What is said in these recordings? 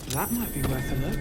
That might be worth a look.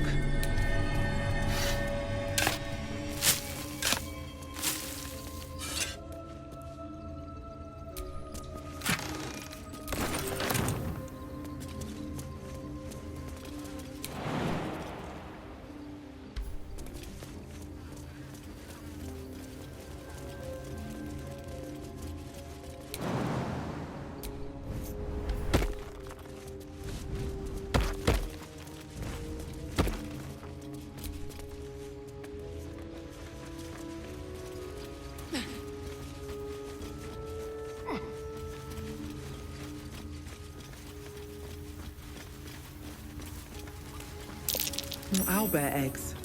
More owlbear eggs.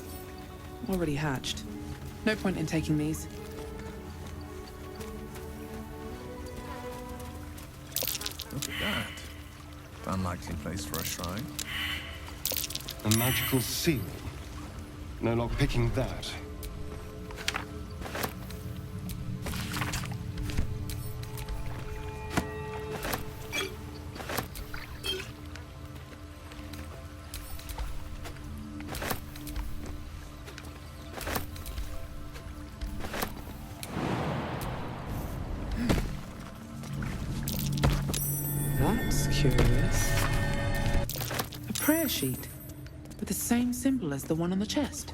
Already hatched. No point in taking these. Look at that. Unlikely place for a shrine. A magical seal. No lock picking that. That's curious. A prayer sheet with the same symbol as the one on the chest.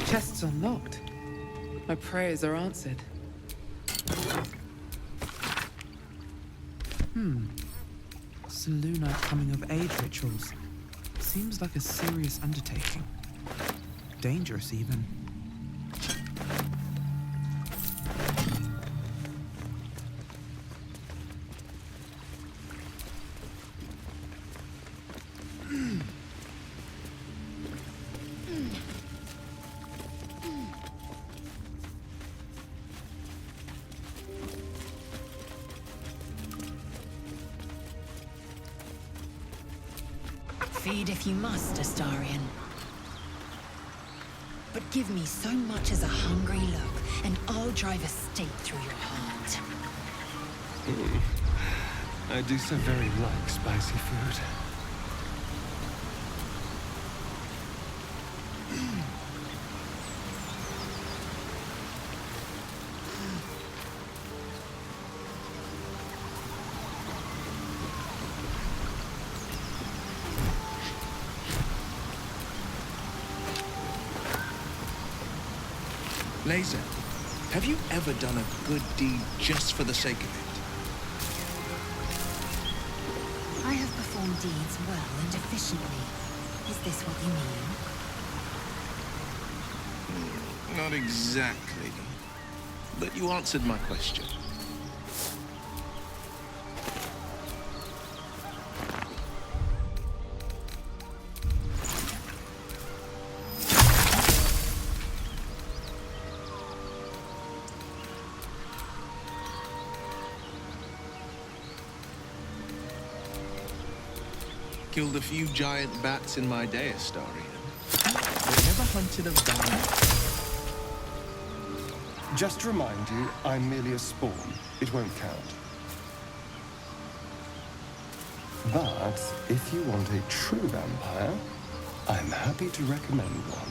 Chest's unlocked. My prayers are answered. Selûnite coming of age rituals. Seems like a serious undertaking. Dangerous even. Feed if you must, Astarion. But give me so much as a hungry look, and I'll drive a stake through your heart. I do so very like spicy food. Laser, have you ever done a good deed just for the sake of it? I have performed deeds well and efficiently. Is this what you mean? Not exactly. But you answered my question. Killed a few giant bats in my day, Astarion. But never hunted a Baldur. Just to remind you, I'm merely a spawn. It won't count. But if you want a true vampire, I'm happy to recommend one.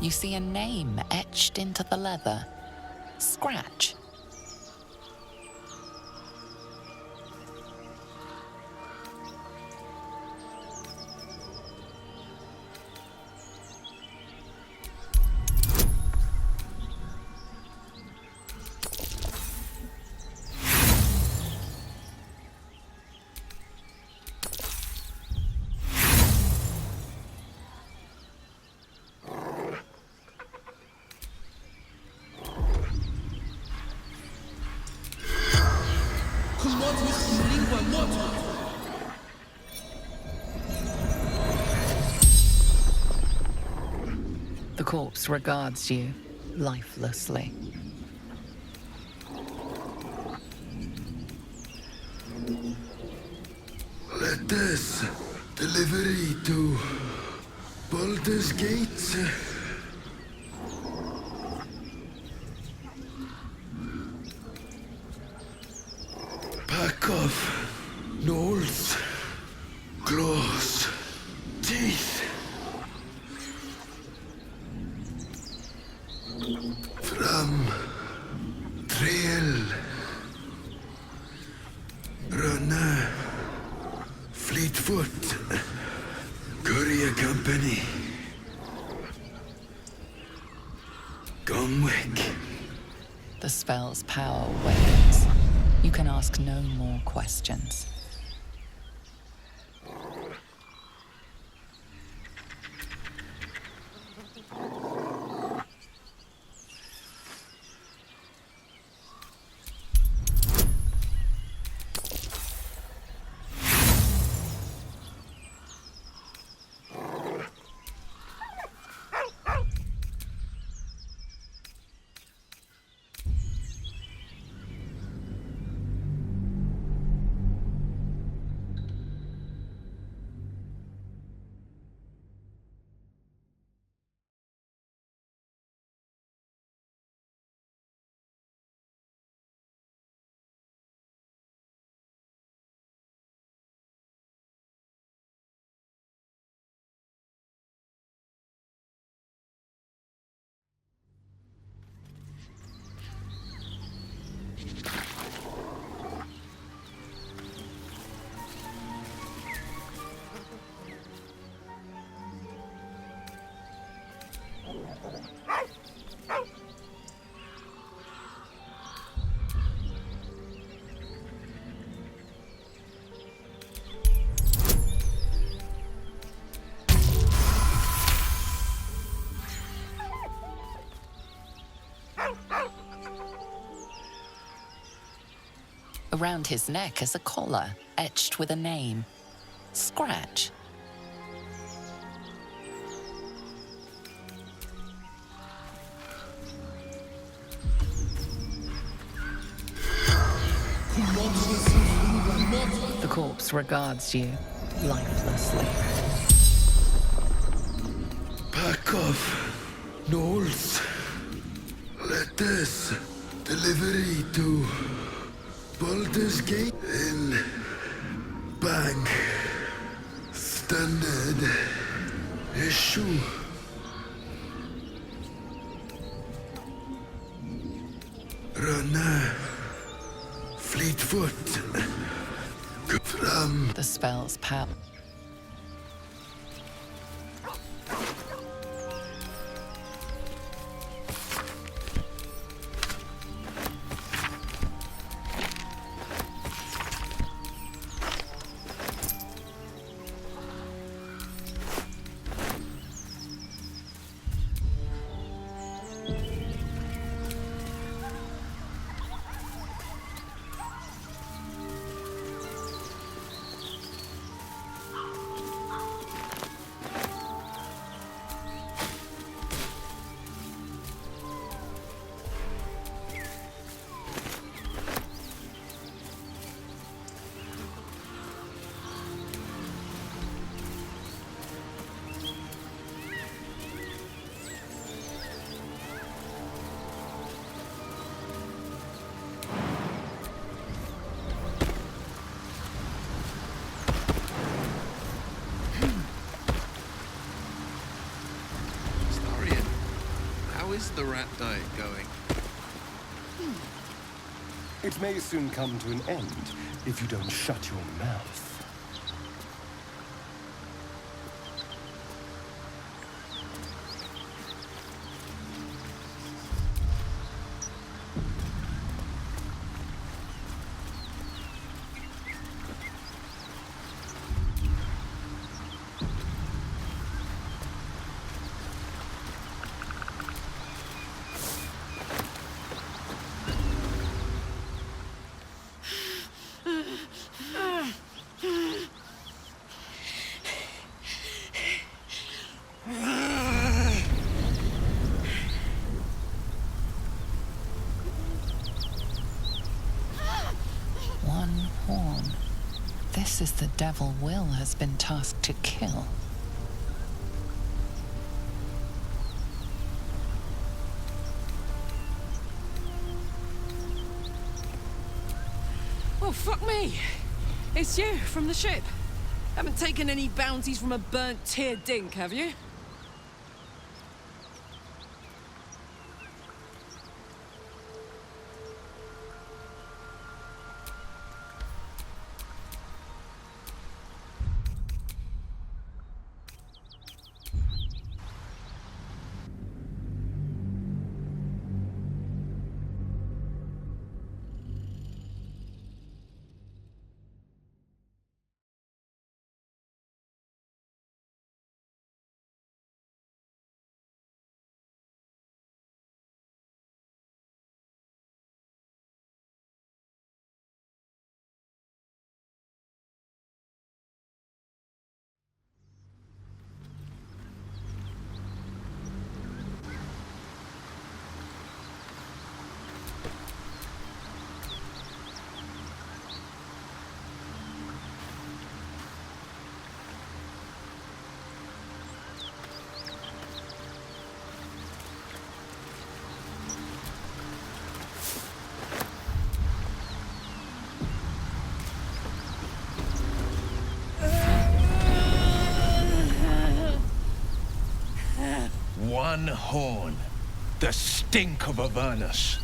You see a name etched into the leather. Scratch. The corpse regards you lifelessly. Let us delivery to Baldur's Gate. Pack of gnolls, claws, teeth. From trail, runner, Fleetfoot, courier company, Gomwick. The spell's power wanes. You can ask no more questions. Around his neck is a collar etched with a name. Scratch. The corpse regards you lifelessly. Pack of gnolls. Let us delivery to Baldur's Gate in Bang. Standard issue. Runner. Fleet Lightfoot. Fram. The spell's power. How is the rat diet going? It may soon come to an end if you don't shut your mouth. One horn. This is the devil Will has been tasked to kill. Oh, fuck me! It's you, from the ship. Haven't taken any bounties from a burnt tear dink, have you? One horn. The stink of Avernus.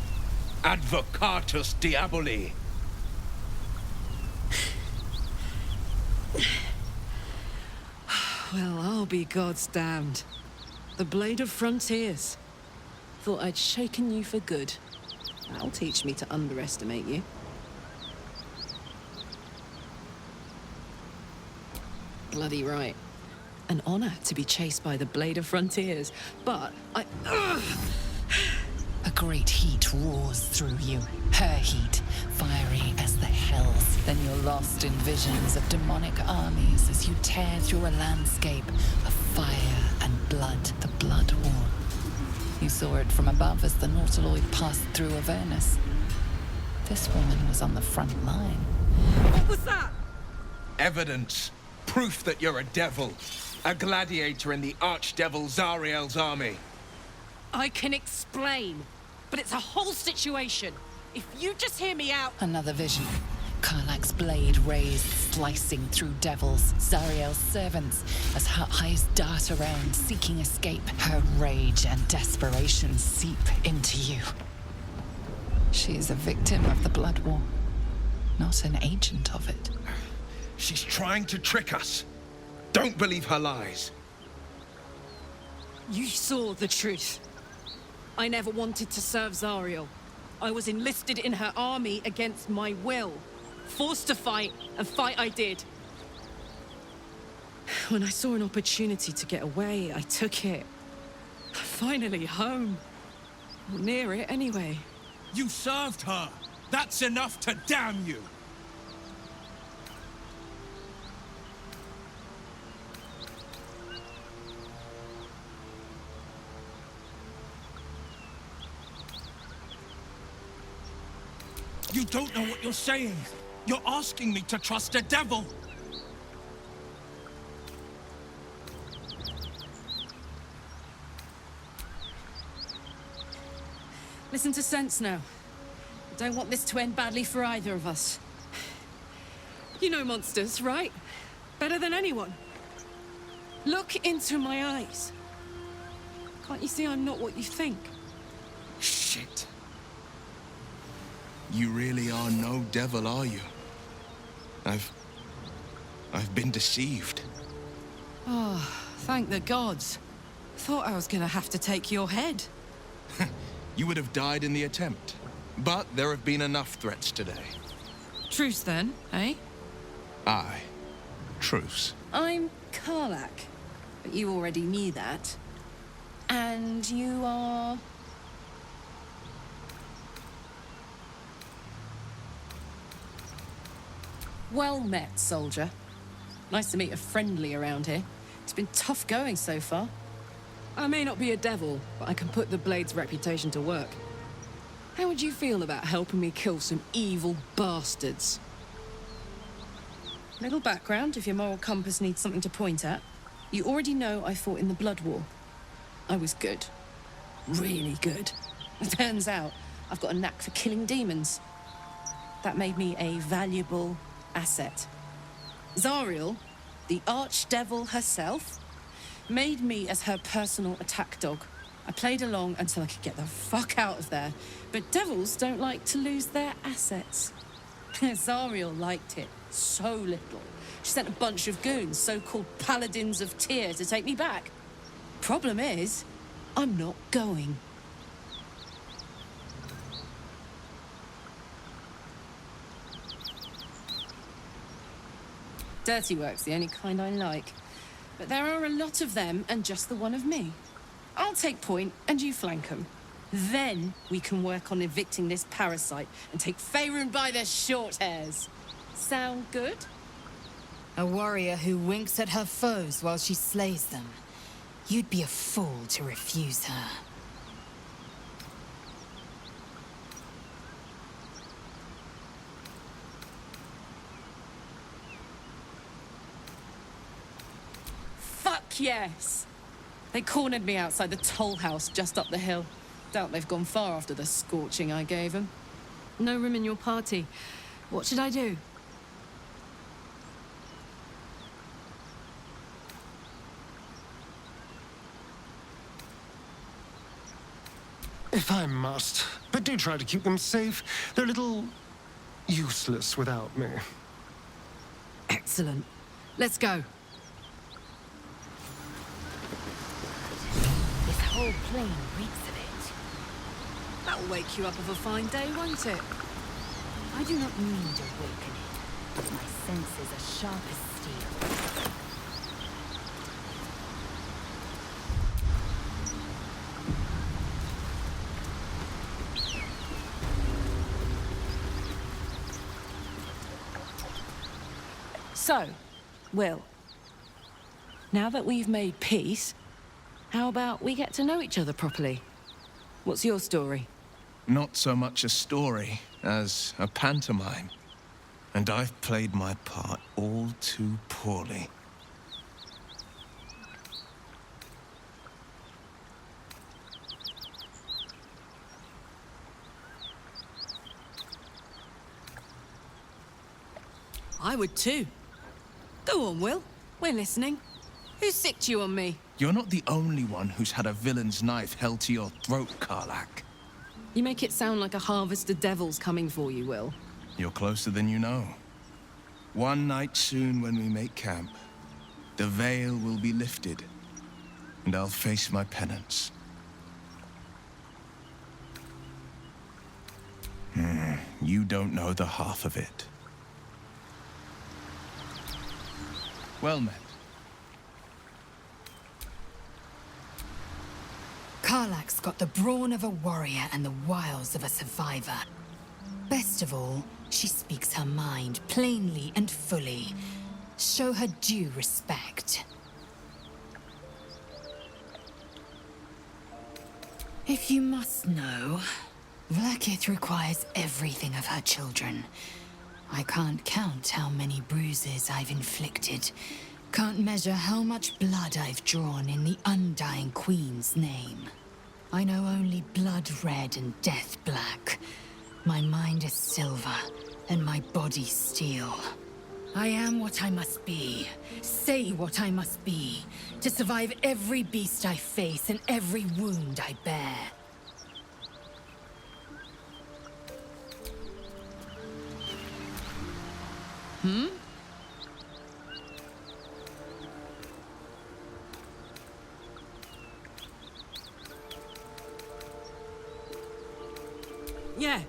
Advocatus Diaboli. Well, I'll be God's damned. The Blade of Frontiers. Thought I'd shaken you for good. That'll teach me to underestimate you. Bloody right. An honor to be chased by the Blade of Frontiers, but A great heat roars through you. Her heat, fiery as the hells. Then you're lost in visions of demonic armies as you tear through a landscape of fire and blood, the Blood War. You saw it from above as the Nautiloid passed through Avernus. This woman was on the front line. What was that? Evidence. Proof that you're a devil. A gladiator in the archdevil Zariel's army. I can explain, but it's a whole situation. If you just hear me out... Another vision. Karlach's blade raised, slicing through devils, Zariel's servants, as her eyes dart around, seeking escape. Her rage and desperation seep into you. She is a victim of the Blood War. not an agent of it. She's trying to trick us. Don't believe her lies. You saw the truth. I never wanted to serve Zariel. I was enlisted in her army against my will. Forced to fight, and fight I did. When I saw an opportunity to get away, I took it. Finally home. Or near it, anyway. You served her. That's enough to damn you. You don't know what you're saying. You're asking me to trust a devil. Listen to sense now. I don't want this to end badly for either of us. You know monsters, right? Better than anyone. Look into my eyes. Can't you see I'm not what you think? Shit. You really are no devil, are you? I've been deceived. Oh, thank the gods. Thought I was gonna have to take your head. You would have died in the attempt. But there have been enough threats today. Truce then, eh? Aye. Truce. I'm Karlak, but you already knew that. And you are... Well met, soldier. Nice to meet a friendly around here. It's been tough going so far. I may not be a devil, but I can put the Blade's reputation to work. How would you feel about helping me kill some evil bastards? Little background if your moral compass needs something to point at. You already know I fought in the Blood War. I was good. Really good. It turns out I've got a knack for killing demons. That made me a valuable asset. Zariel, the archdevil herself, made me as her personal attack dog. I played along until I could get the fuck out of there. But devils don't like to lose their assets. Zariel liked it so little. She sent a bunch of goons, so-called paladins of Tyr, to take me back. Problem is, I'm not going. Dirty work's the only kind I like. But there are a lot of them and just the one of me. I'll take point and you flank them. Then we can work on evicting this parasite and take Faerun by the short hairs. Sound good? A warrior who winks at her foes while she slays them. You'd be a fool to refuse her. Fuck yes! They cornered me outside the toll house just up the hill. Doubt they've gone far after the scorching I gave them. No room in your party. What should I do? If I must. But do try to keep them safe. They're a little useless without me. Excellent. Let's go. This whole plain reeks of it. That'll wake you up of a fine day, won't it? I do not need awakening, but my senses are sharp as steel. So, Will, now that we've made peace, how about we get to know each other properly? What's your story? Not so much a story as a pantomime. And I've played my part all too poorly. I would too. Go on, Will. We're listening. Who sicked you on me? You're not the only one who's had a villain's knife held to your throat, Karlak. You make it sound like a harvest of devils coming for you, Will. You're closer than you know. One night soon when we make camp, the veil will be lifted, and I'll face my penance. You don't know the half of it. Well met. Karlach's got the brawn of a warrior and the wiles of a survivor. Best of all, she speaks her mind plainly and fully. Show her due respect. If you must know, Vlaakith requires everything of her children. I can't count how many bruises I've inflicted. Can't measure how much blood I've drawn in the Undying Queen's name. I know only blood red and death black. My mind is silver, and my body steel. I am what I must be, say what I must be, to survive every beast I face and every wound I bear. Yeah,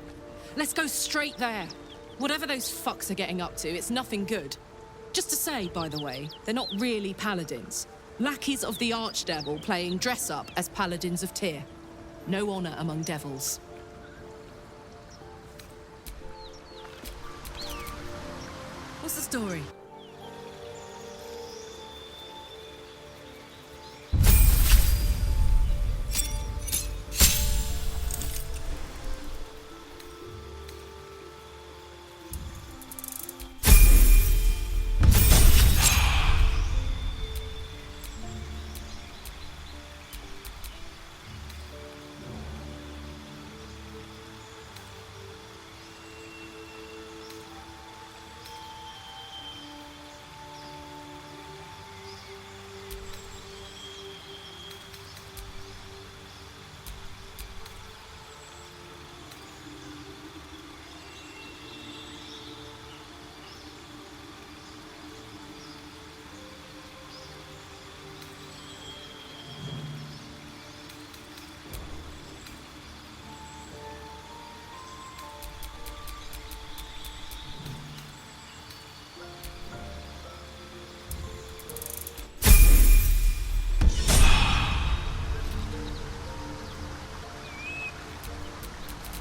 let's go straight there. Whatever those fucks are getting up to, it's nothing good. Just to say, by the way, they're not really paladins. Lackeys of the Archdevil playing dress-up as paladins of Tyr. No honor among devils. What's the story?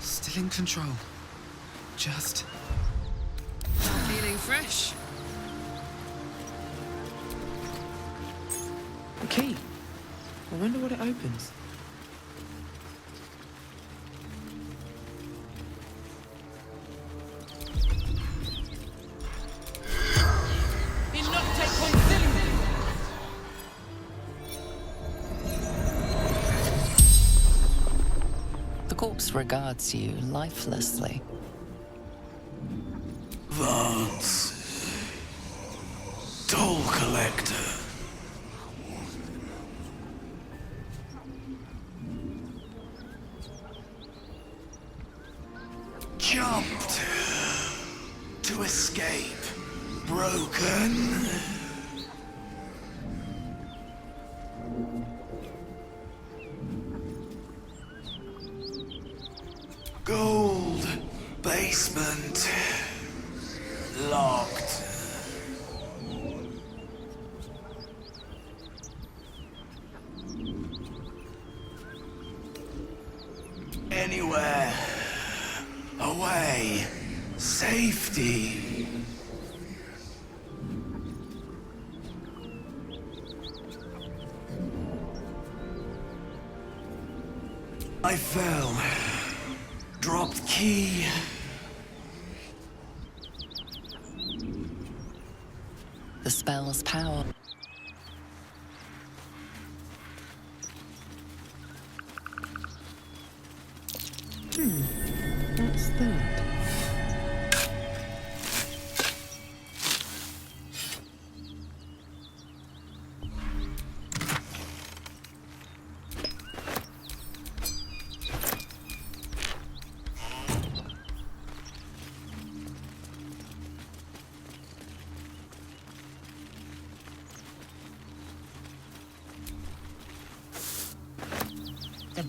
Still in control. Just... Feeling fresh? The key. I wonder what it opens. The corpse regards you lifelessly. Vance. Toll collector. Jumped. To escape. Broken. Gold basement locked. Anywhere away, safety. I fell. Dropped key. The spell's power. What's that?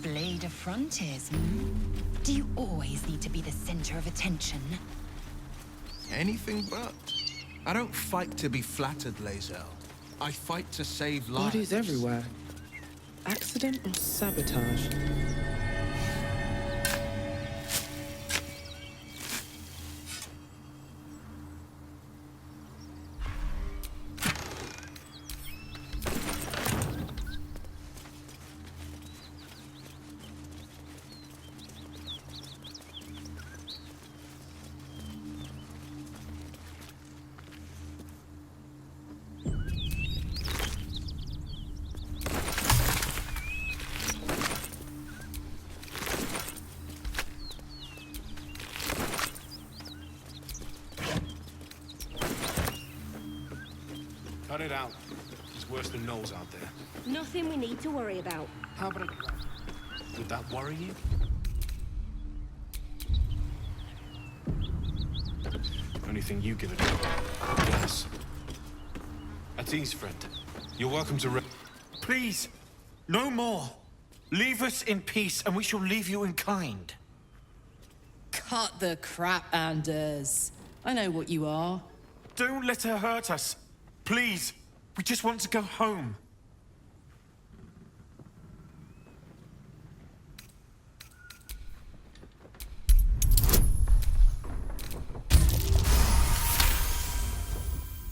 blade of frontiers, hmm? Do you always need to be the center of attention? Anything but. I don't fight to be flattered, Lae'zel. I fight to save lives. Bodies everywhere. Accident or sabotage? Cut it out. He's worse than Knowles out there. Nothing we need to worry about. How about it? Would that worry you? Only thing you give a damn. Yes. At ease, friend. You're welcome to Please, no more. Leave us in peace, and we shall leave you in kind. Cut the crap, Anders. I know what you are. Don't let her hurt us. Please, we just want to go home.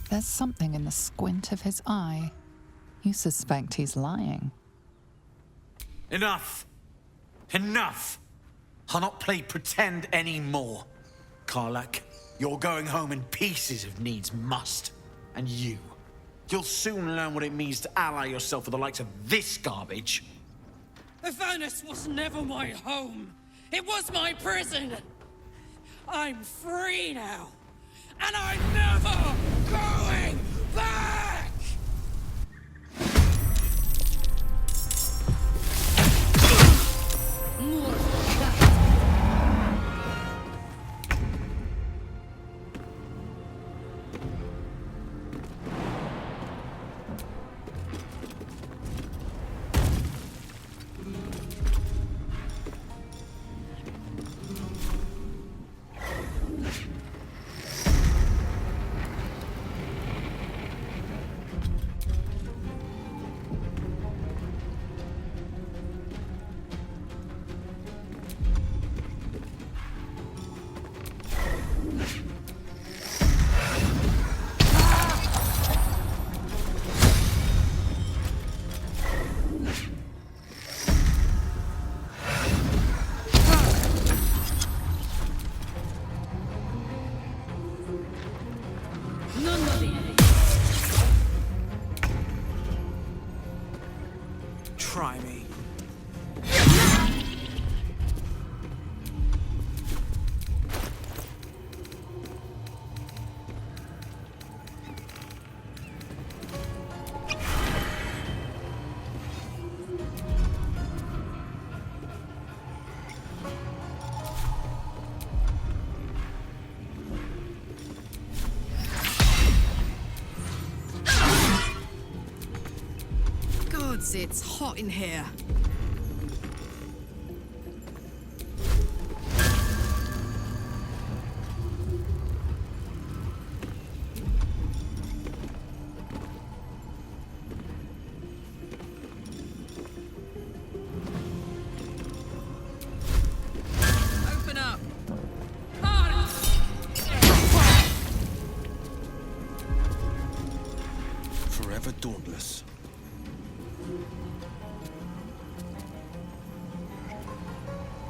There's something in the squint of his eye. You suspect he's lying. Enough. Enough. I'll not play pretend anymore. Karlach, you're going home in pieces if needs must. And you'll soon learn what it means to ally yourself with the likes of this garbage. Avernus was never my home. It was my prison. I'm free now. And I'm never going back! More of that. Try me. Gods, it's hot in here. Open up. Forever dauntless.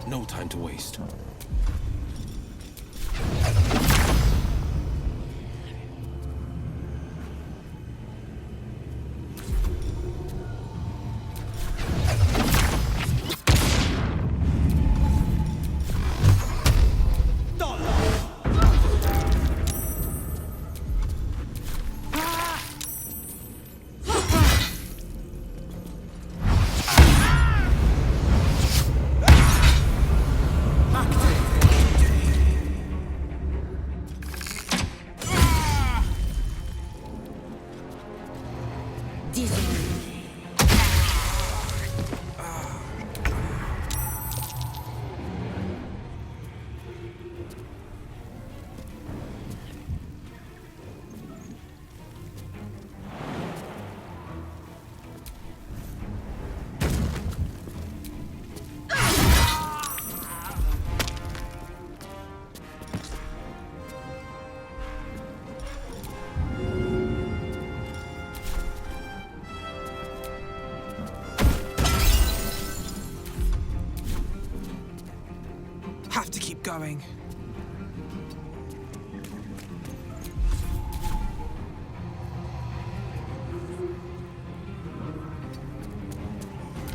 No time to waste. going.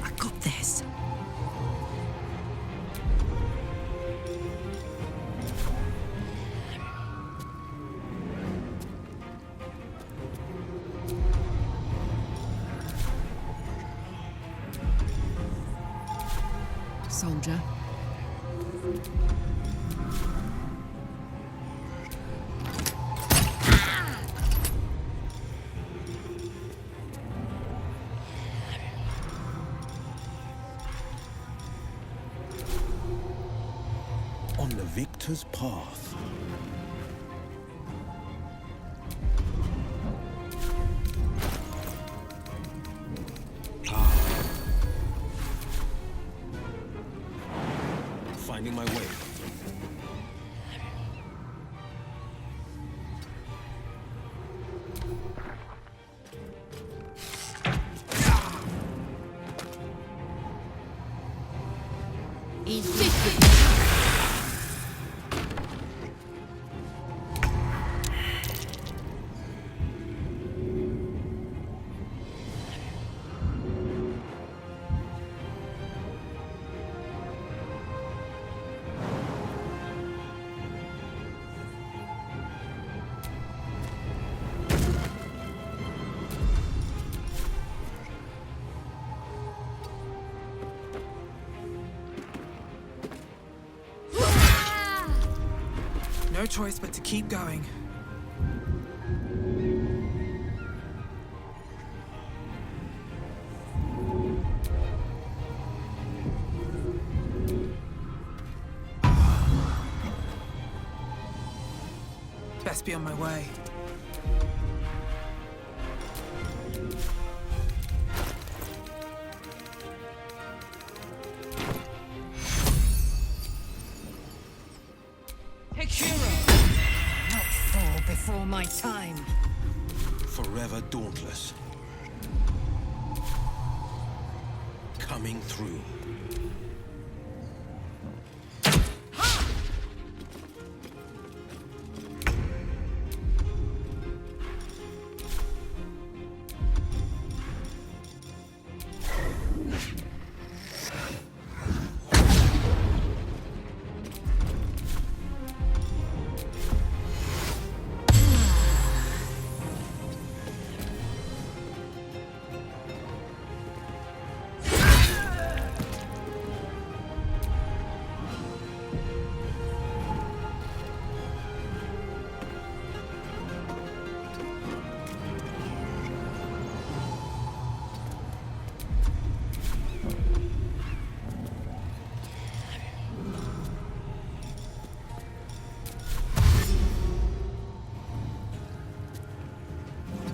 I got this. Soldier. On the victor's path. Finding my way. No choice but to keep going. Best be on my way. Not fall before my time. Forever dauntless. Coming through.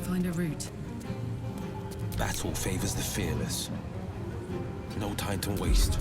Find a route. Battle favors the fearless. No time to waste.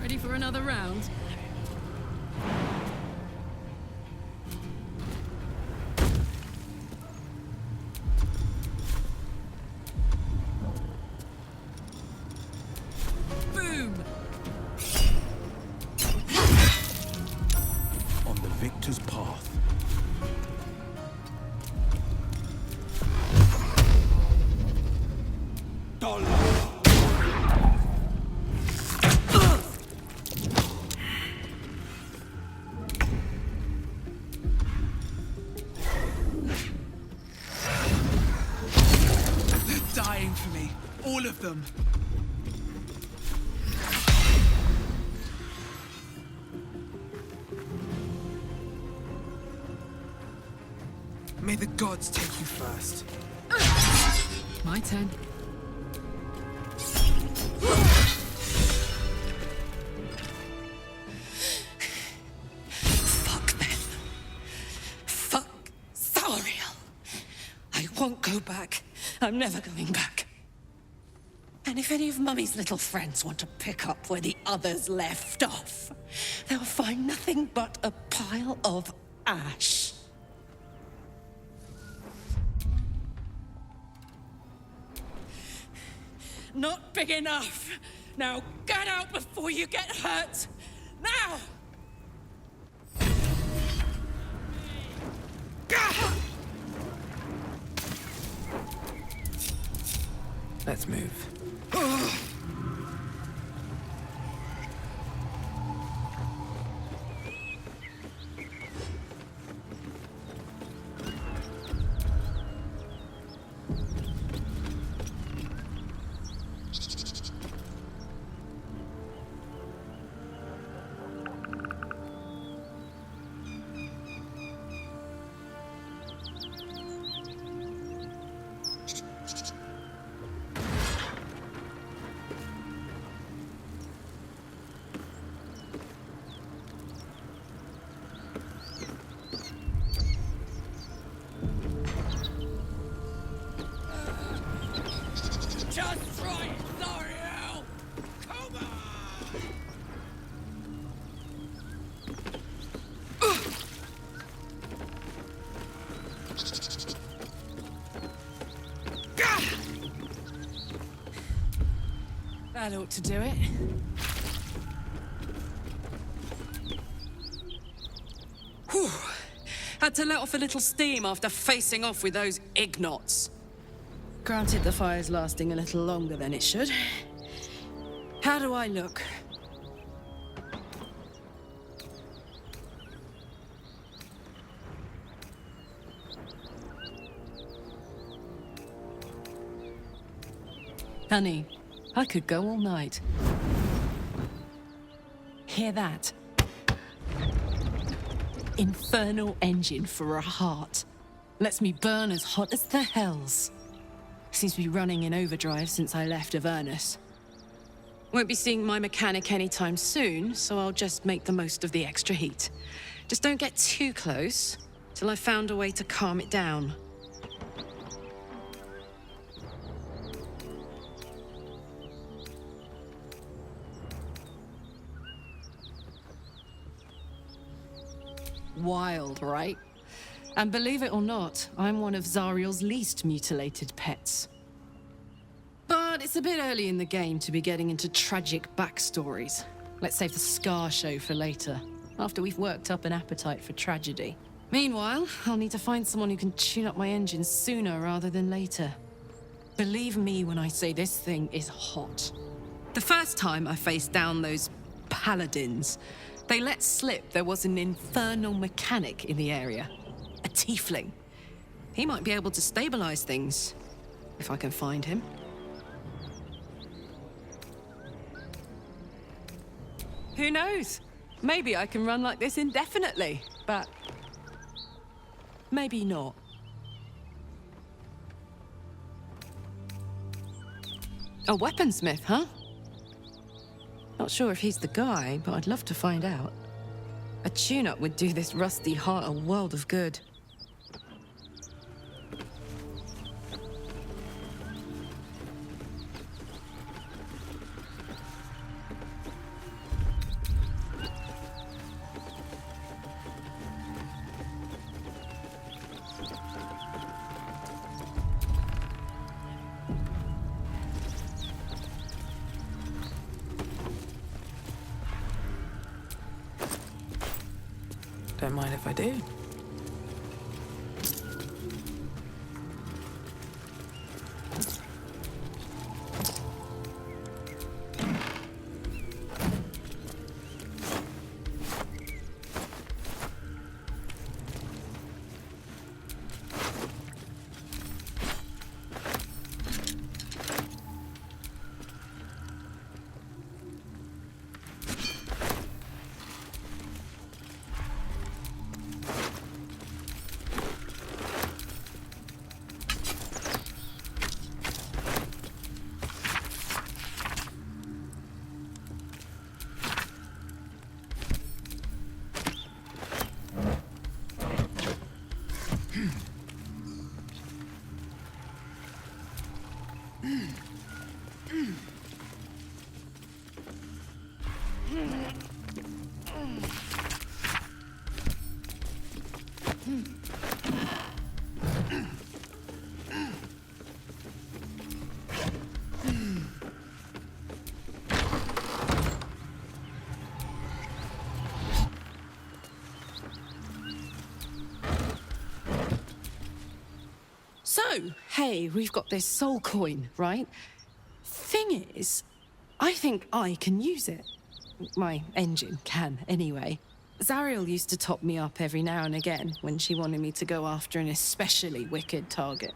Ready for another round? Boom! On the victor's path. They're dying for me. All of them. May the gods take you first. My turn. Fuck them. won't go back. I'm never going back. And if any of Mummy's little friends want to pick up where the others left off, they'll find nothing but a pile of ash. Not big enough. Now get out before you get hurt. Now! Let's move. Just try it, Zariel! Come on! That ought to do it. Whew. Had to let off a little steam after facing off with those ignots. Granted, the fire's lasting a little longer than it should. How do I look? Honey, I could go all night. Hear that? Infernal engine for a heart. Lets me burn as hot as the hells. Seems to be running in overdrive since I left Avernus. Won't be seeing my mechanic anytime soon, so I'll just make the most of the extra heat. Just don't get too close, till I've found a way to calm it down. Wild, right? And believe it or not, I'm one of Zariel's least mutilated pets. But it's a bit early in the game to be getting into tragic backstories. Let's save the Scar show for later, after we've worked up an appetite for tragedy. Meanwhile, I'll need to find someone who can tune up my engine sooner rather than later. Believe me when I say this thing is hot. The first time I faced down those paladins, they let slip there was an infernal mechanic in the area. A tiefling. He might be able to stabilize things, if I can find him. Who knows? Maybe I can run like this indefinitely, but maybe not. A weaponsmith, huh? Not sure if he's the guy, but I'd love to find out. A tune-up would do this rusty heart a world of good. Don't mind if I do. So, hey, we've got this soul coin, right? Thing is, I think I can use it. My engine can, anyway. Zariel used to top me up every now and again when she wanted me to go after an especially wicked target.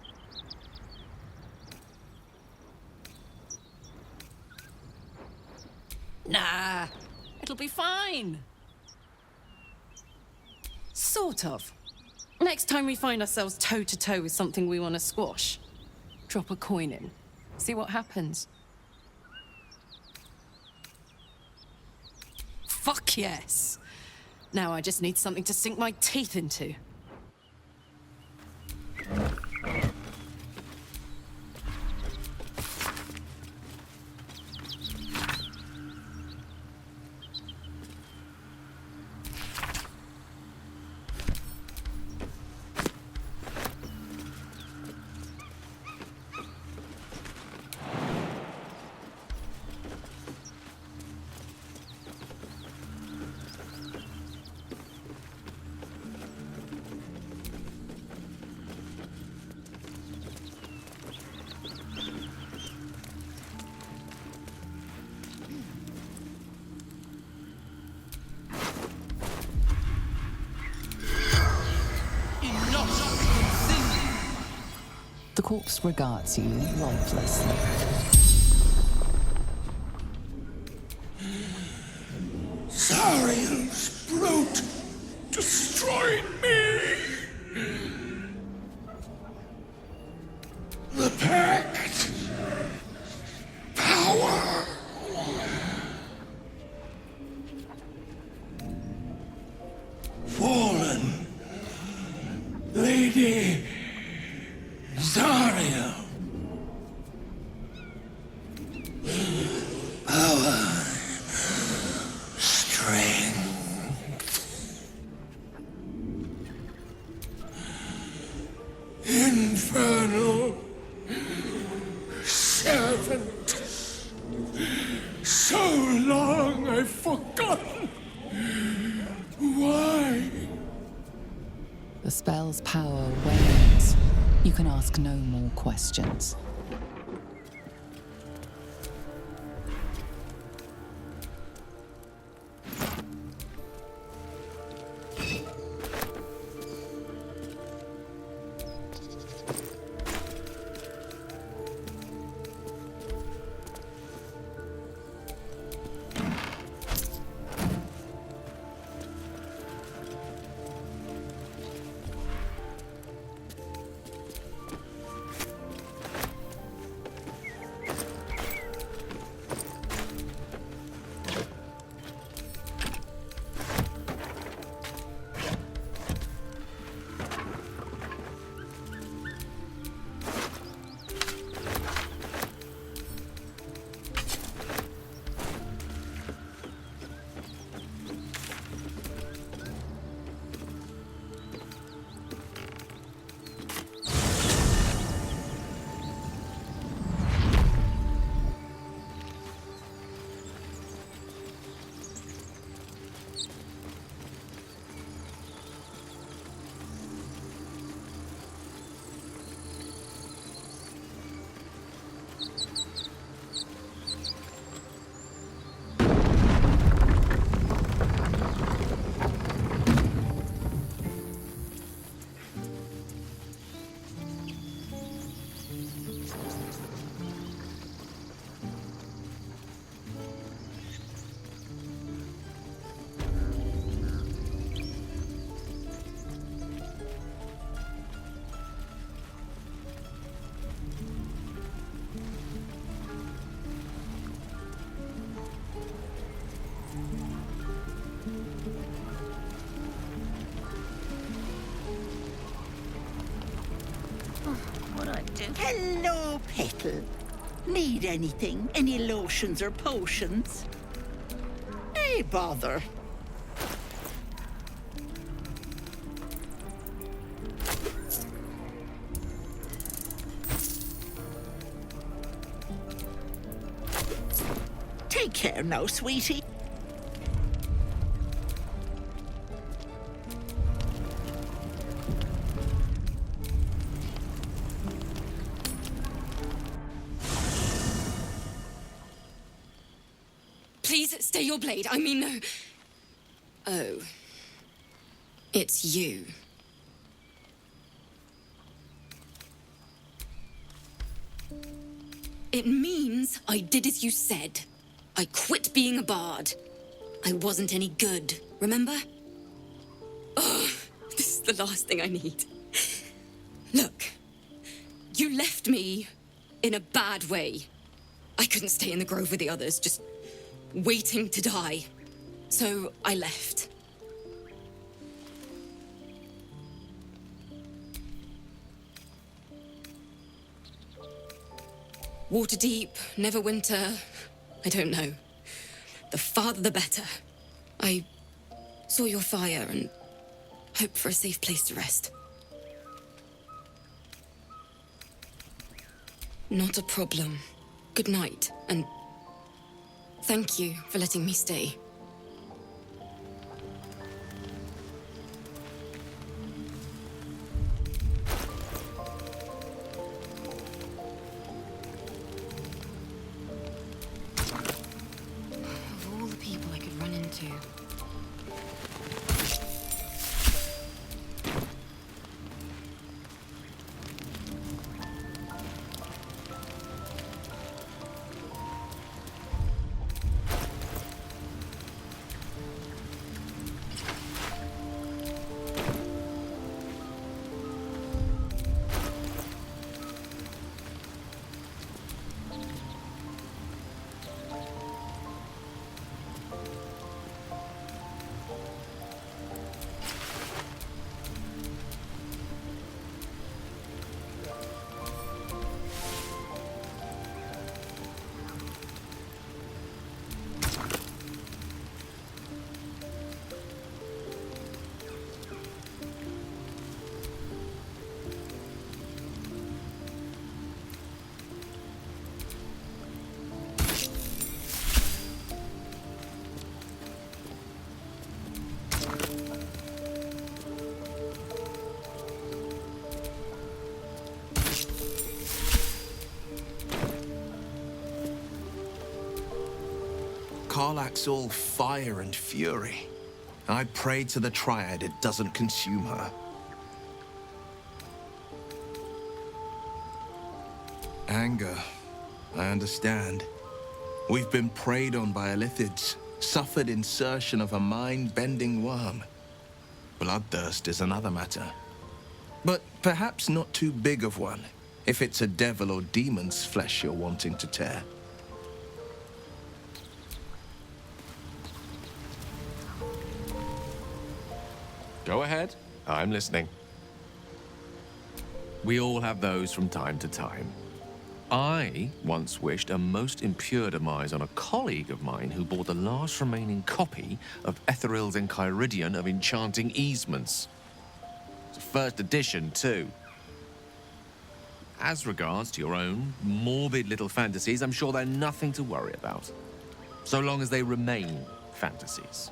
Nah, it'll be fine. Sort of. Next time we find ourselves toe-to-toe with something we want to squash, drop a coin in. See what happens. Fuck yes! Now I just need something to sink my teeth into. The corpse regards you lifelessly. Zariel's brute destroyed me. The pact. Power. Fallen. Lady Zariel. Power. Strength. Infernal servant. So long I've forgotten. Why? The spell's power wanes. You can ask no more questions. Hello, Petal. Need anything? Any lotions or potions? Hey, bother. Take care now, sweetie. Please, stay your blade. I mean, no. Oh. It's you. It means I did as you said. I quit being a bard. I wasn't any good, remember? Oh, this is the last thing I need. Look, you left me in a bad way. I couldn't stay in the grove with the others, just waiting to die. So I left. Waterdeep, Neverwinter, I don't know. The farther the better. I saw your fire and hoped for a safe place to rest. Not a problem. Good night, and thank you for letting me stay. Of all the people I could run into. Karlach's all fire and fury. I pray to the Triad it doesn't consume her. Anger. I understand. We've been preyed on by Illithids, suffered insertion of a mind-bending worm. Bloodthirst is another matter. But perhaps not too big of one, if it's a devil or demon's flesh you're wanting to tear. Go ahead. I'm listening. We all have those from time to time. I once wished a most impure demise on a colleague of mine who bought the last remaining copy of Etheril's Enchiridion of Enchanting Easements. It's a first edition, too. As regards to your own morbid little fantasies, I'm sure they're nothing to worry about. So long as they remain fantasies.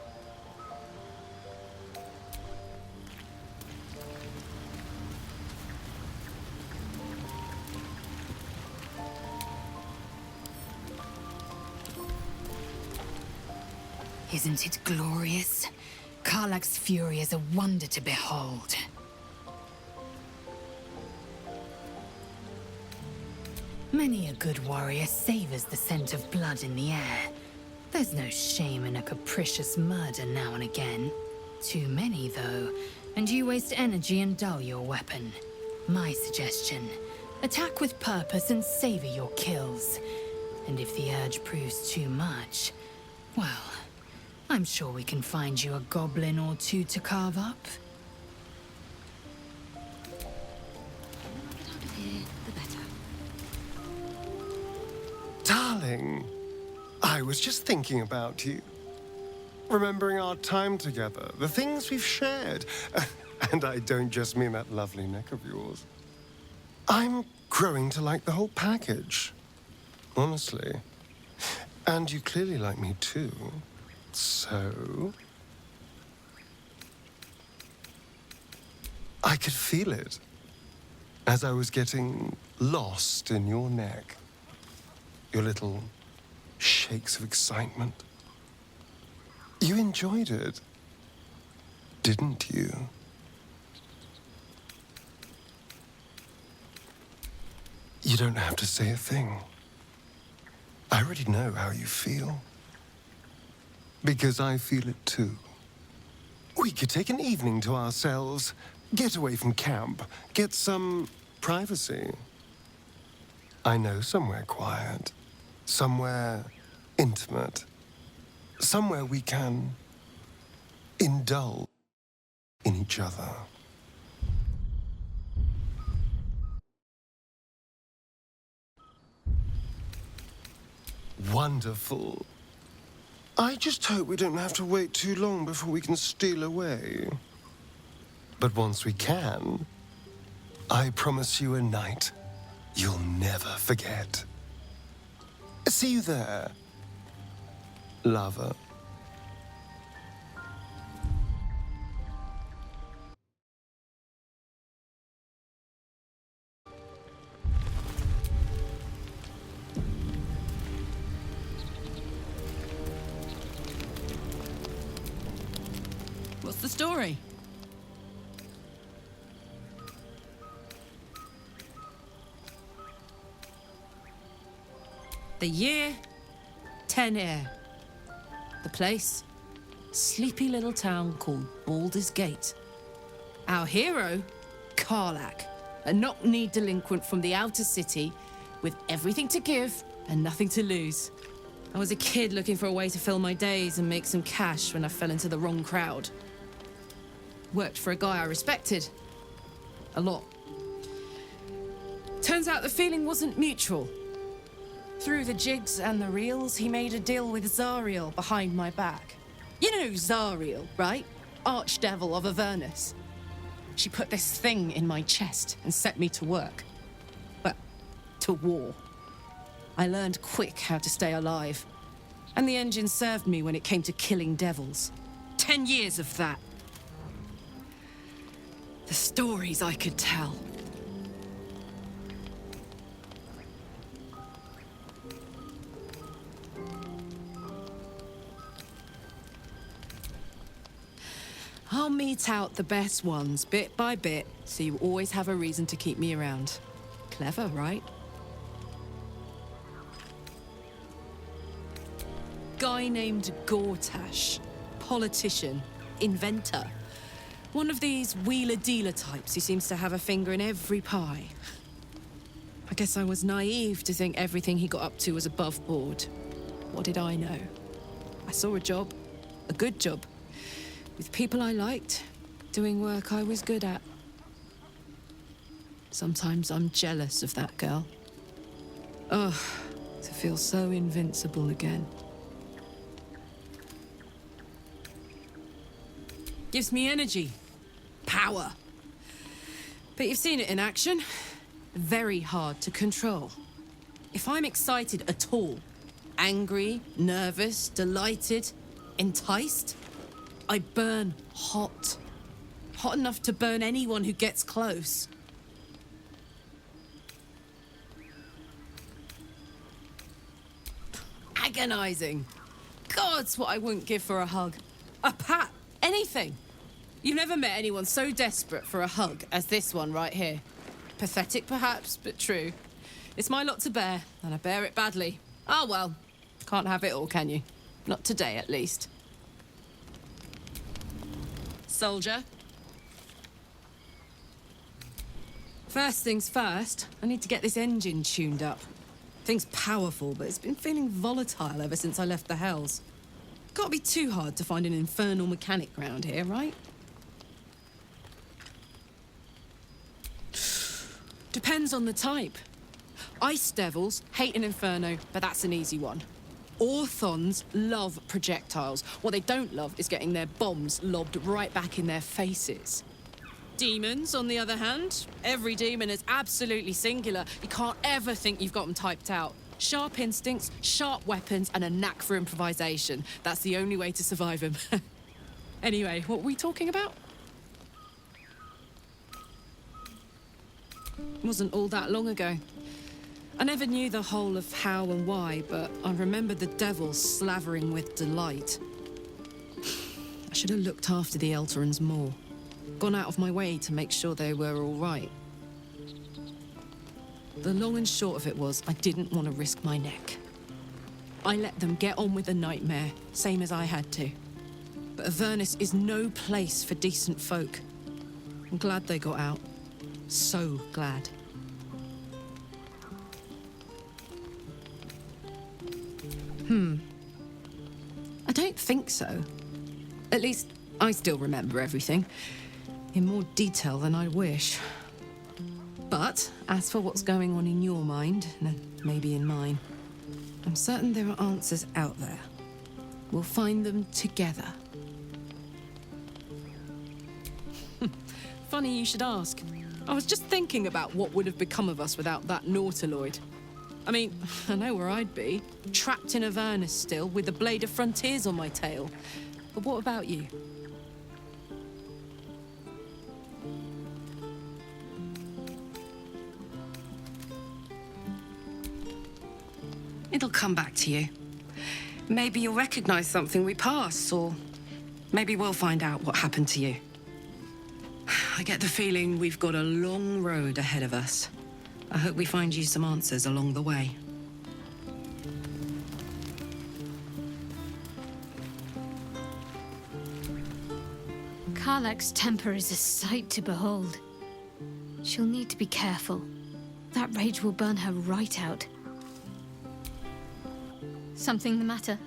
Isn't it glorious? Karlach's fury is a wonder to behold. Many a good warrior savors the scent of blood in the air. There's no shame in a capricious murder now and again. Too many, though, and you waste energy and dull your weapon. My suggestion, attack with purpose and savor your kills. And if the urge proves too much, well, I'm sure we can find you a goblin or two to carve up. Darling, I was just thinking about you. Remembering our time together, the things we've shared. And I don't just mean that lovely neck of yours. I'm growing to like the whole package. Honestly. And you clearly like me too. So... I could feel it as I was getting lost in your neck. Your little shakes of excitement, You enjoyed it, didn't you? You don't have to say a thing. I already know how you feel. Because I feel it too. We could take an evening to ourselves, get away from camp, get some privacy. I know somewhere quiet, somewhere intimate, somewhere we can indulge in each other. Wonderful. I just hope we don't have to wait too long before we can steal away. But once we can, I promise you a night you'll never forget. See you there, lover. What's the story? The year, 10 Air. The place, sleepy little town called Baldur's Gate. Our hero, Karlach, a knock-kneed delinquent from the outer city with everything to give and nothing to lose. I was a kid looking for a way to fill my days and make some cash when I fell into the wrong crowd. Worked for a guy I respected. A lot. Turns out the feeling wasn't mutual. Through the jigs and the reels, he made a deal with Zariel behind my back. You know Zariel, right? Archdevil of Avernus. She put this thing in my chest and set me to work. Well, to war. I learned quick how to stay alive. And the engine served me when it came to killing devils. 10 years of that. The stories I could tell. I'll mete out the best ones bit by bit, so you always have a reason to keep me around. Clever, right? Guy named Gortash. Politician. Inventor. One of these wheeler-dealer types who seems to have a finger in every pie. I guess I was naive to think everything he got up to was above board. What did I know? I saw a job. A good job. With people I liked, doing work I was good at. Sometimes I'm jealous of that girl. Ugh, to feel so invincible again. Gives me energy. Power. But you've seen it in action. Very hard to control. If I'm excited at all, angry, nervous, delighted, enticed, I burn hot. Hot enough to burn anyone who gets close. Agonizing. God's what I wouldn't give for a hug. A pat. Anything. You've never met anyone so desperate for a hug as this one right here. Pathetic perhaps, but true. It's my lot to bear, and I bear it badly. Ah, well. Can't have it all, can you? Not today, at least. Soldier. First things first, I need to get this engine tuned up. Thing's powerful, but it's been feeling volatile ever since I left the Hells. Can't be too hard to find an infernal mechanic round here, right? Depends on the type. Ice devils hate an inferno, but that's an easy one. Orthons love projectiles. What they don't love is getting their bombs lobbed right back in their faces. Demons, on the other hand, every demon is absolutely singular. You can't ever think you've got them typed out. Sharp instincts, sharp weapons, and a knack for improvisation. That's the only way to survive them. Anyway, what were we talking about? Wasn't all that long ago. I never knew the whole of how and why, but I remember the devil slavering with delight. should have looked after the Elterans more. Gone out of my way to make sure they were all right. The long and short of it was, I didn't want to risk my neck. I let them get on with the nightmare, same as I had to. But Avernus is no place for decent folk. I'm glad they got out. So glad. I don't think so. At least, I still remember everything. In more detail than I wish. But, as for what's going on in your mind, and maybe in mine, I'm certain there are answers out there. We'll find them together. Funny you should ask. I was just thinking about what would have become of us without that Nautiloid. I mean, I know where I'd be. Trapped in Avernus still, with the Blade of Frontiers on my tail. But what about you? It'll come back to you. Maybe you'll recognize something we pass, or maybe we'll find out what happened to you. I get the feeling we've got a long road ahead of us. I hope we find you some answers along the way. Karlach's temper is a sight to behold. She'll need to be careful. That rage will burn her right out. Something the matter?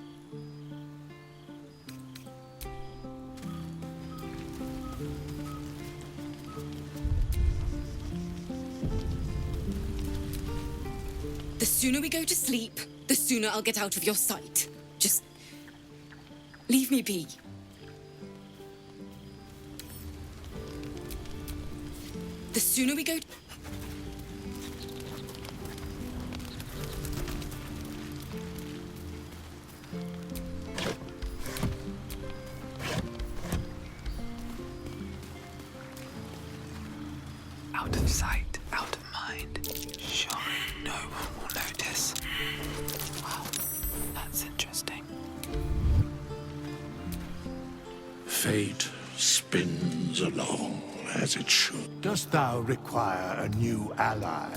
The sooner we go to sleep, the sooner I'll get out of your sight. Just leave me be. The sooner we go... Out of sight, out of mind. Sure, no one will notice. Well, that's interesting. Fate spins along as it should. Dost thou require a new ally?